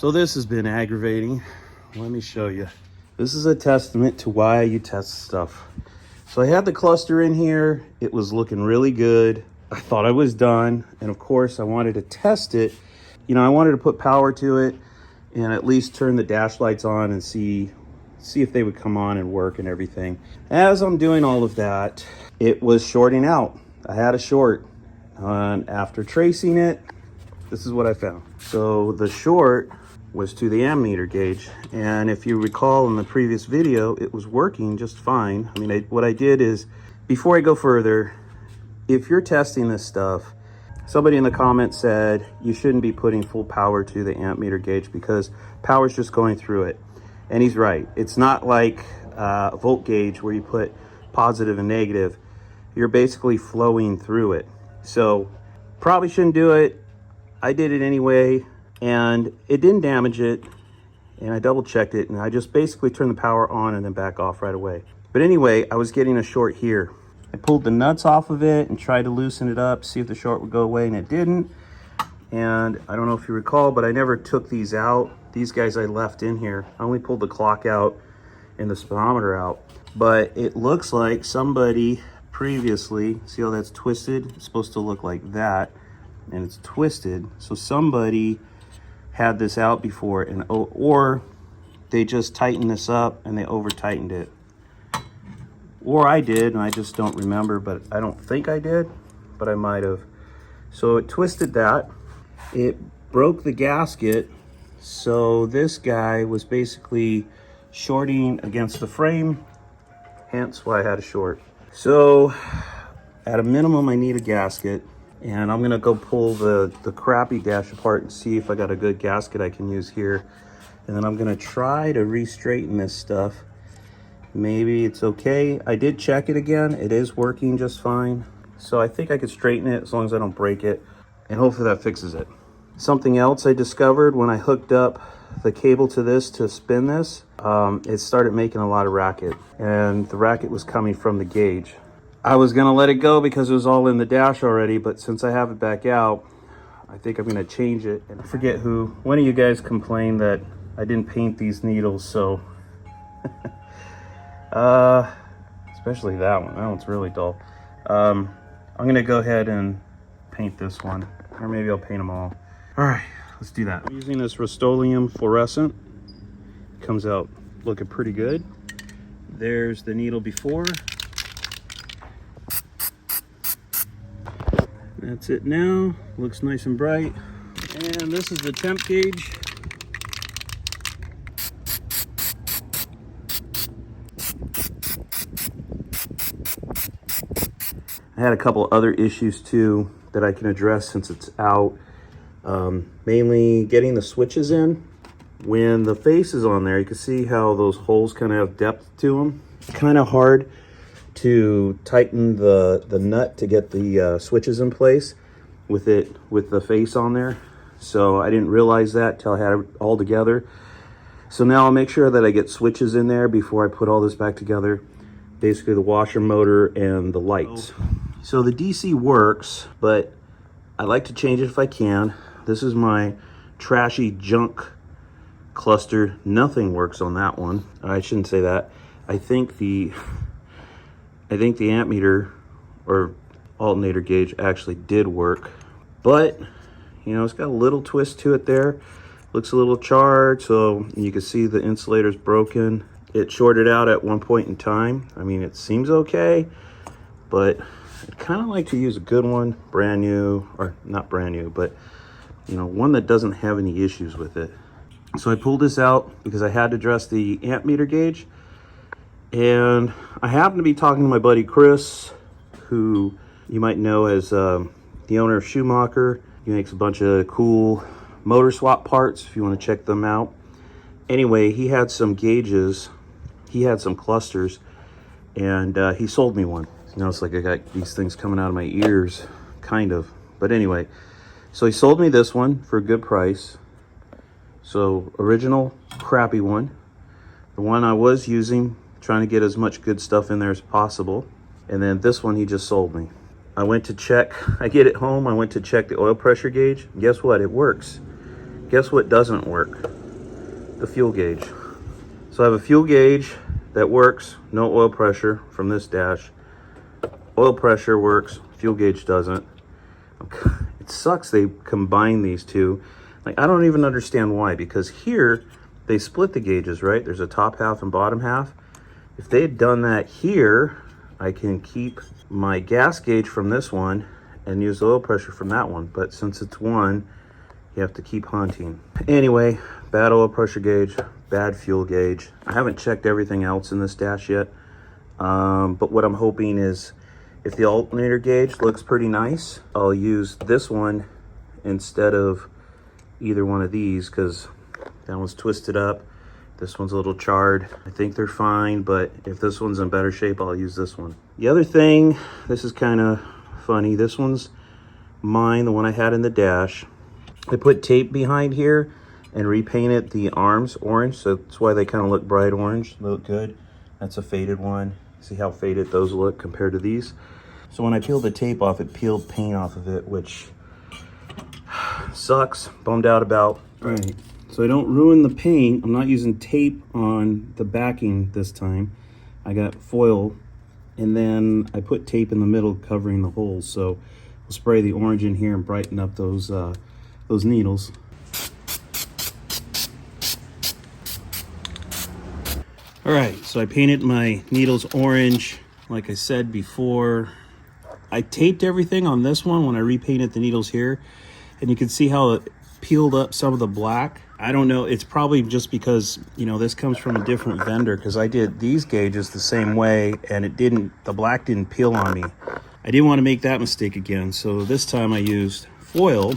So this has been aggravating. Let me show you. This is a testament to why you test stuff. So I had the cluster in here. It was looking really good. I thought I was done. And of course I wanted to test it. You know, I wanted to put power to it and at least turn the dash lights on and see if they would come on and work and everything. As I'm doing all of that, it was shorting out. I had a short. And after tracing it, this is what I found. So the short was to the ammeter gauge, and if you recall in the previous video, it was working just fine. I mean, what I did is, before I go further, if you're testing this stuff, somebody in the comments said you shouldn't be putting full power to the ammeter gauge because power's just going through it. And he's right. It's not like a volt gauge where you put positive and negative. You're basically flowing through it. So probably shouldn't do it. I did it anyway, and it didn't damage it, and I double checked it, and I just basically turned the power on and then back off right away. But anyway, I was getting a short here. I pulled the nuts off of it and tried to loosen it up, see if the short would go away, and it didn't. And I don't know if you recall, but I never took these out. These guys I left in here. I only pulled the clock out and the speedometer out. But it looks like somebody previously, see how that's twisted? It's supposed to look like that, and it's twisted. So somebody had this out before, and or they just tightened this up and they over tightened it, or I did and I just don't remember, but I don't think I did, but I might have. So it twisted that, it broke the gasket, so this guy was basically shorting against the frame, hence why I had a short. So at a minimum I need a gasket, and I'm gonna go pull the crappy dash apart and see if I got a good gasket I can use here. And then I'm gonna try to re-straighten this stuff. Maybe it's okay. I did check it again. It is working just fine. So I think I could straighten it as long as I don't break it. And hopefully that fixes it. Something else I discovered when I hooked up the cable to this to spin this, it started making a lot of racket. And the racket was coming from the gauge. I was gonna let it go because it was all in the dash already, but since I have it back out, I think I'm gonna change it. And I forget who, one of you guys complained that I didn't paint these needles, so especially that one's really dull. I'm gonna go ahead and paint this one, or maybe I'll paint them all. All right, let's do that. I'm using this Rust-Oleum fluorescent. It comes out looking pretty good. There's the needle before. That's it now. Looks nice and bright. And this is the temp gauge. I had a couple other issues too that I can address since it's out. Mainly getting the switches in. When the face is on there, you can see how those holes kind of have depth to them. Kind of hard to tighten the nut to get the switches in place with the face on there. So I didn't realize that till I had it all together. So now I'll make sure that I get switches in there before I put all this back together. Basically the washer motor and the lights. So the DC works, but I like to change it if I can. This is my trashy junk cluster. Nothing works on that one. I shouldn't say that. I think the ammeter or alternator gauge actually did work, but you know, it's got a little twist to it there. Looks a little charred, so you can see the insulator's broken. It shorted out at one point in time. I mean, it seems okay, but I'd kind of like to use a good one, brand new, or not brand new, but you know, one that doesn't have any issues with it. So I pulled this out because I had to address the ammeter gauge. And I happen to be talking to my buddy Chris, who you might know as the owner of Schumacher. He makes a bunch of cool motor swap parts if you want to check them out. Anyway, he had some gauges, he had some clusters, and he sold me one. You know, it's like I got these things coming out of my ears, kind of. But anyway, so he sold me this one for a good price. So original crappy one. The one I was using, trying to get as much good stuff in there as possible. And then this one he just sold me. I went to check, I get it home, I went to check the oil pressure gauge. Guess what? It works. guess what doesn't work? The fuel gauge. So I have a fuel gauge that works, no oil pressure from this dash. Oil pressure works, fuel gauge doesn't. It sucks they combine these two. Like, I don't even understand why, because here they split the gauges, right? There's a top half and bottom half. If they had done that here, I can keep my gas gauge from this one and use the oil pressure from that one. But since it's one, you have to keep hunting. Anyway, bad oil pressure gauge, bad fuel gauge. I haven't checked everything else in this dash yet. But what I'm hoping is, if the alternator gauge looks pretty nice, I'll use this one instead of either one of these, because that one's twisted up. This one's a little charred. I think they're fine, but if this one's in better shape, I'll use this one. The other thing, this is kind of funny. This one's mine, the one I had in the dash. I put tape behind here and repainted the arms orange, so that's why they kind of look bright orange. They look good. That's a faded one. See how faded those look compared to these? So when I peeled the tape off, it peeled paint off of it, which sucks. Bummed out about. All right, so I don't ruin the paint, I'm not using tape on the backing this time. I got foil, and then I put tape in the middle covering the holes. So we'll spray the orange in here and brighten up those needles. All right, so I painted my needles orange. Like I said before, I taped everything on this one when I repainted the needles here, and you can see how it peeled up some of the black. I don't know, it's probably just because, you know, this comes from a different vendor, because I did these gauges the same way and the black didn't peel on me. I didn't want to make that mistake again, so this time I used foil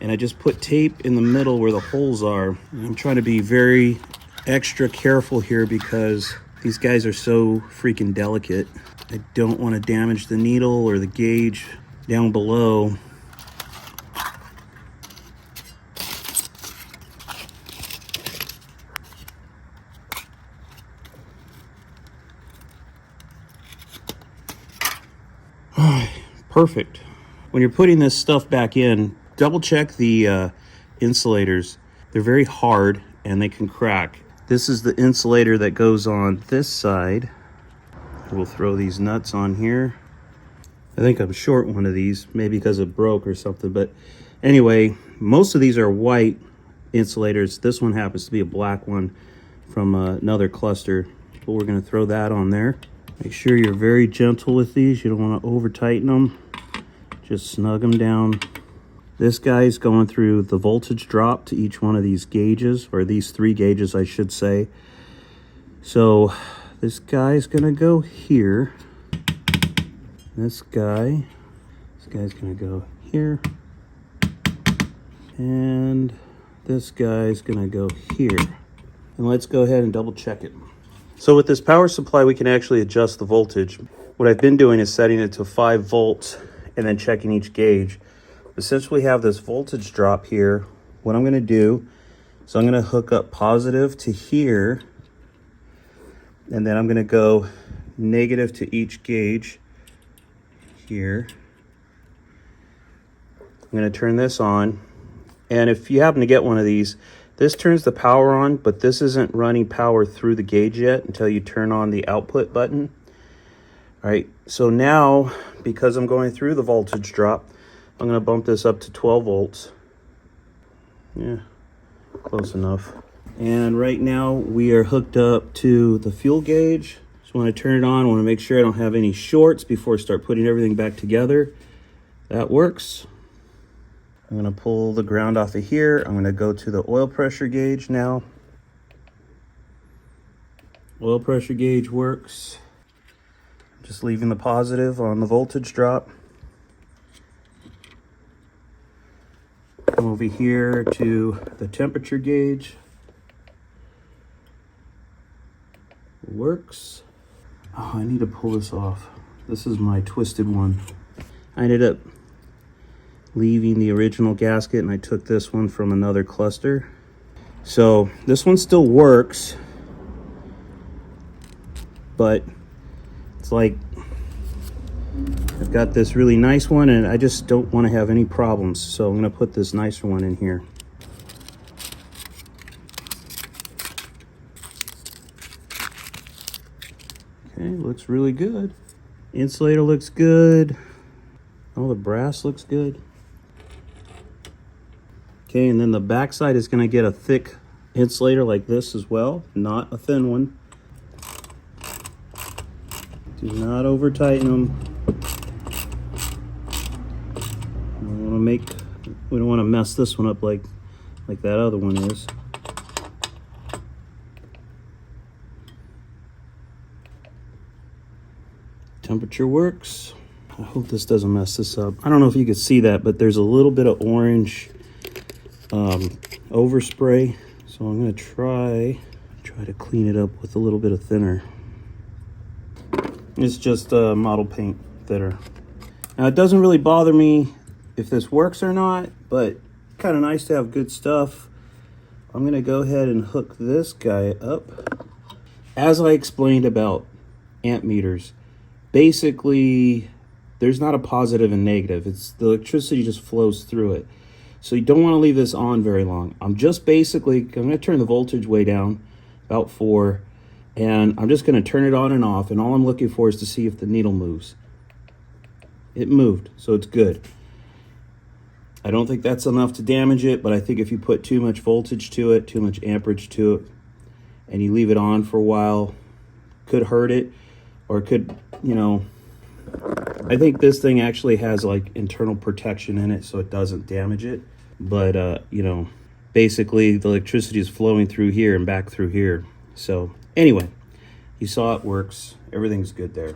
and I just put tape in the middle where the holes are. I'm trying to be very extra careful here because these guys are so freaking delicate. I don't want to damage the needle or the gauge down below. Perfect. When you're putting this stuff back in, double check the insulators. They're very hard and they can crack. This is the insulator that goes on this side. We'll throw these nuts on here. I think I'm short one of these, maybe because it broke or something. But anyway, most of these are white insulators. This one happens to be a black one from another cluster. But we're going to throw that on there. Make sure you're very gentle with these. You don't want to over tighten them. Just snug them down. This guy's going through the voltage drop to each one of these gauges, or these 3 gauges, I should say. So this guy's gonna go here. This guy's gonna go here. And this guy's gonna go here. And let's go ahead and double check it. So with this power supply, we can actually adjust the voltage. What I've been doing is setting it to 5 volts and then checking each gauge. But since we have this voltage drop here, what I'm going to do is I'm going to hook up positive to here, and then I'm going to go negative to each gauge here. I'm going to turn this on, and if you happen to get one of these, this turns the power on, but this isn't running power through the gauge yet until you turn on the output button. All right, so now, because I'm going through the voltage drop, I'm going to bump this up to 12 volts. Yeah, close enough. And right now we are hooked up to the fuel gauge. Just want to turn it on. I want to make sure I don't have any shorts before I start putting everything back together. That works. I'm going to pull the ground off of here. I'm going to go to the oil pressure gauge now. Oil pressure gauge works. Just leaving the positive on the voltage drop. Come over here to the temperature gauge. Works. Oh, I need to pull this off. This is my twisted one. I ended up leaving the original gasket and I took this one from another cluster. So this one still works, but it's like I've got this really nice one and I just don't want to have any problems. So I'm going to put this nicer one in here. Okay, looks really good. Insulator looks good. All the brass looks good. Okay, and then the backside is gonna get a thick insulator like this as well, not a thin one. Do not over tighten them. We don't want to mess this one up like that other one is. Temperature works. I hope this doesn't mess this up. I don't know if you can see that, but there's a little bit of orange overspray. So I'm gonna try to clean it up with a little bit of thinner. It's just model paint thinner. Now it doesn't really bother me if this works or not, but kind of nice to have good stuff. I'm gonna go ahead and hook this guy up. As I explained about amp meters, basically there's not a positive and negative. It's the electricity just flows through it. So you don't want to leave this on very long. I'm gonna turn the voltage way down, about 4, and I'm just gonna turn it on and off, and all I'm looking for is to see if the needle moves. It moved, so it's good. I don't think that's enough to damage it, but I think if you put too much voltage to it, too much amperage to it, and you leave it on for a while, could hurt it, or it could, you know, I think this thing actually has like internal protection in it so it doesn't damage it. But, you know, basically the electricity is flowing through here and back through here. So anyway, you saw it works. Everything's good there.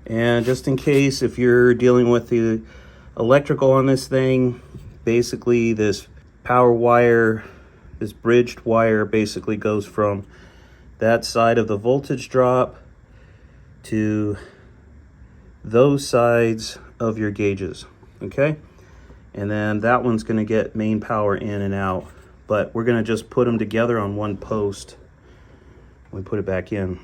And just in case, if you're dealing with the electrical on this thing, basically this power wire, this bridged wire basically goes from that side of the voltage drop to those sides of your gauges, okay? And then that one's gonna get main power in and out, but we're gonna just put them together on one post when we put it back in.